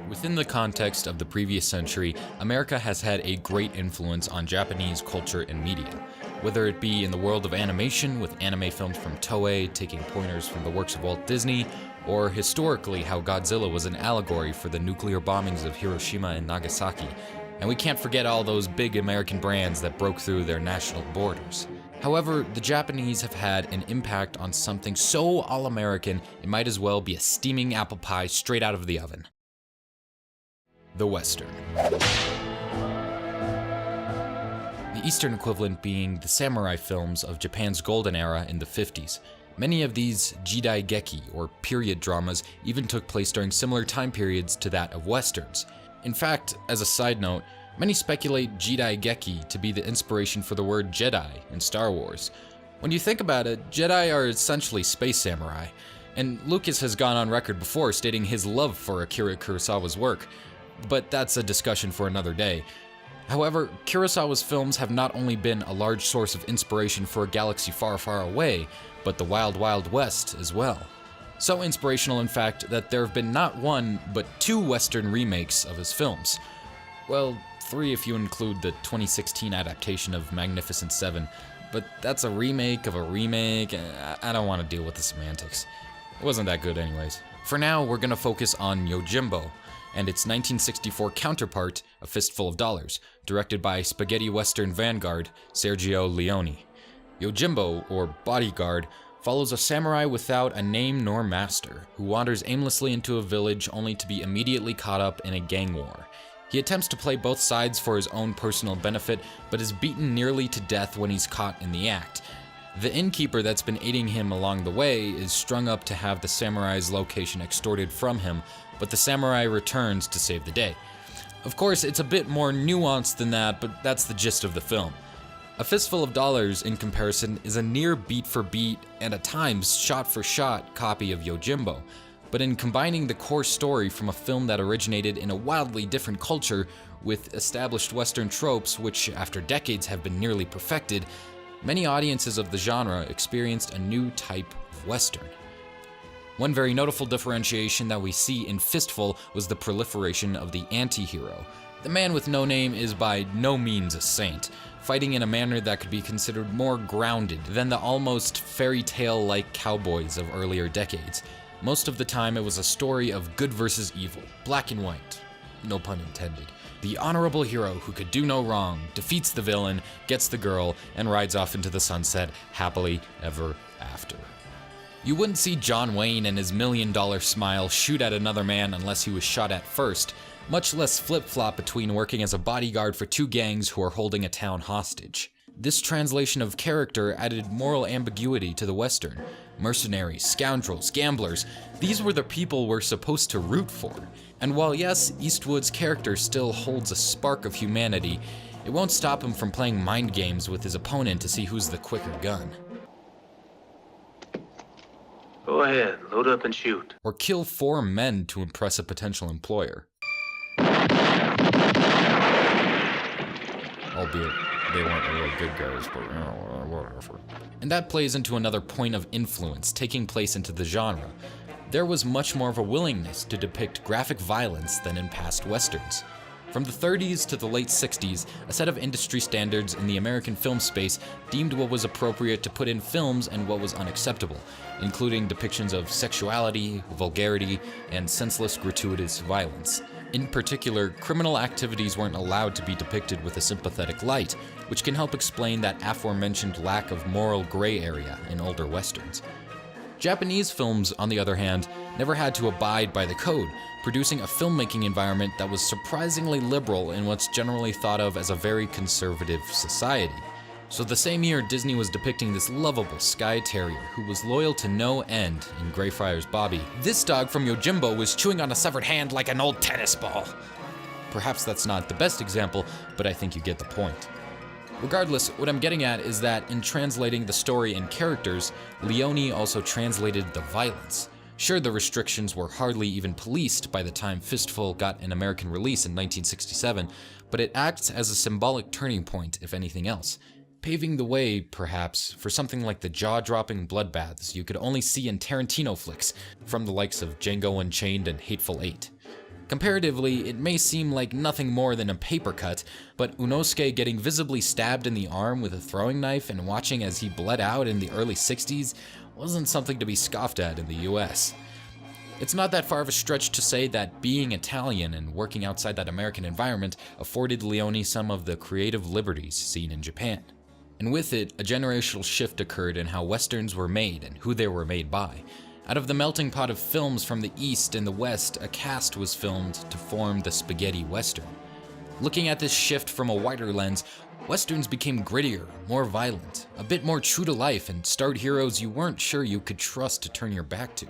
Within the context of the previous century, America has had a great influence on Japanese culture and media. Whether it be in the world of animation, with anime films from Toei taking pointers from the works of Walt Disney, or historically how Godzilla was an allegory for the nuclear bombings of Hiroshima and Nagasaki. And we can't forget all those big American brands that broke through their national borders. However, the Japanese have had an impact on something so all-American, it might as well be a steaming apple pie straight out of the oven. The Western. The Eastern equivalent being the samurai films of Japan's golden era in the 50s. Many of these jidaigeki, or period dramas, even took place during similar time periods to that of Westerns. In fact, as a side note, many speculate jidaigeki to be the inspiration for the word Jedi in Star Wars. When you think about it, Jedi are essentially space samurai, and Lucas has gone on record before stating his love for Akira Kurosawa's work, but that's a discussion for another day. However, Kurosawa's films have not only been a large source of inspiration for a galaxy far, far away, but the Wild Wild West as well. So inspirational, in fact, that there have been not one, but 2 Western remakes of his films. Well, 3 if you include the 2016 adaptation of Magnificent Seven, but that's a remake of a remake, and I don't want to deal with the semantics. It wasn't that good anyways. For now, we're gonna focus on Yojimbo, and its 1964 counterpart, A Fistful of Dollars, directed by spaghetti western vanguard Sergio Leone. Yojimbo, or Bodyguard, follows a samurai without a name nor master, who wanders aimlessly into a village only to be immediately caught up in a gang war. He attempts to play both sides for his own personal benefit, but is beaten nearly to death when he's caught in the act. The innkeeper that's been aiding him along the way is strung up to have the samurai's location extorted from him, but the samurai returns to save the day. Of course, it's a bit more nuanced than that, but that's the gist of the film. A Fistful of Dollars, in comparison, is a near beat-for-beat, and at times shot-for-shot copy of Yojimbo. But in combining the core story from a film that originated in a wildly different culture with established Western tropes which, after decades, have been nearly perfected, many audiences of the genre experienced a new type of Western. One very notable differentiation that we see in Fistful was the proliferation of the anti-hero. The man with no name is by no means a saint, fighting in a manner that could be considered more grounded than the almost fairy tale-like cowboys of earlier decades. Most of the time it was a story of good versus evil, black and white, no pun intended. The honorable hero who could do no wrong defeats the villain, gets the girl, and rides off into the sunset happily ever after. You wouldn't see John Wayne and his $1 million smile shoot at another man unless he was shot at first, much less flip-flop between working as a bodyguard for 2 gangs who are holding a town hostage. This translation of character added moral ambiguity to the Western. Mercenaries, scoundrels, gamblers, these were the people we're supposed to root for. And while yes, Eastwood's character still holds a spark of humanity, it won't stop him from playing mind games with his opponent to see who's the quicker gun. Go ahead, load up and shoot. Or kill 4 men to impress a potential employer. Albeit, they weren't really good guys, but whatever. And that plays into another point of influence taking place into the genre. There was much more of a willingness to depict graphic violence than in past Westerns. From the 30s to the late 60s, a set of industry standards in the American film space deemed what was appropriate to put in films and what was unacceptable, including depictions of sexuality, vulgarity, and senseless gratuitous violence. In particular, criminal activities weren't allowed to be depicted with a sympathetic light, which can help explain that aforementioned lack of moral gray area in older Westerns. Japanese films, on the other hand, never had to abide by the code, producing a filmmaking environment that was surprisingly liberal in what's generally thought of as a very conservative society. So the same year, Disney was depicting this lovable Skye Terrier who was loyal to no end in Greyfriars Bobby. This dog from Yojimbo was chewing on a severed hand like an old tennis ball. Perhaps that's not the best example, but I think you get the point. Regardless, what I'm getting at is that in translating the story and characters, Leone also translated the violence. Sure, the restrictions were hardly even policed by the time Fistful got an American release in 1967, but it acts as a symbolic turning point, if anything else, paving the way, perhaps, for something like the jaw-dropping bloodbaths you could only see in Tarantino flicks, from the likes of Django Unchained and Hateful Eight. Comparatively, it may seem like nothing more than a paper cut, but Unosuke getting visibly stabbed in the arm with a throwing knife and watching as he bled out in the early 60s wasn't something to be scoffed at in the US. It's not that far of a stretch to say that being Italian and working outside that American environment afforded Leone some of the creative liberties seen in Japan. And with it, a generational shift occurred in how Westerns were made and who they were made by. Out of the melting pot of films from the East and the West, a cast was filmed to form the spaghetti Western. Looking at this shift from a wider lens, Westerns became grittier, more violent, a bit more true to life, and starred heroes you weren't sure you could trust to turn your back to.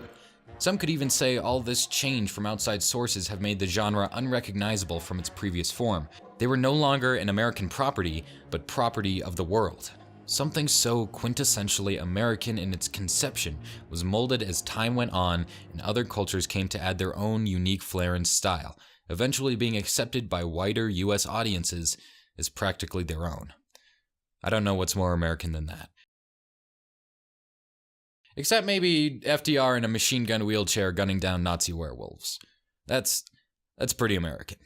Some could even say all this change from outside sources have made the genre unrecognizable from its previous form. They were no longer an American property, but property of the world. Something so quintessentially American in its conception was molded as time went on and other cultures came to add their own unique flair and style, eventually being accepted by wider US audiences as practically their own. I don't know what's more American than that. Except maybe FDR in a machine gun wheelchair gunning down Nazi werewolves. That's pretty American.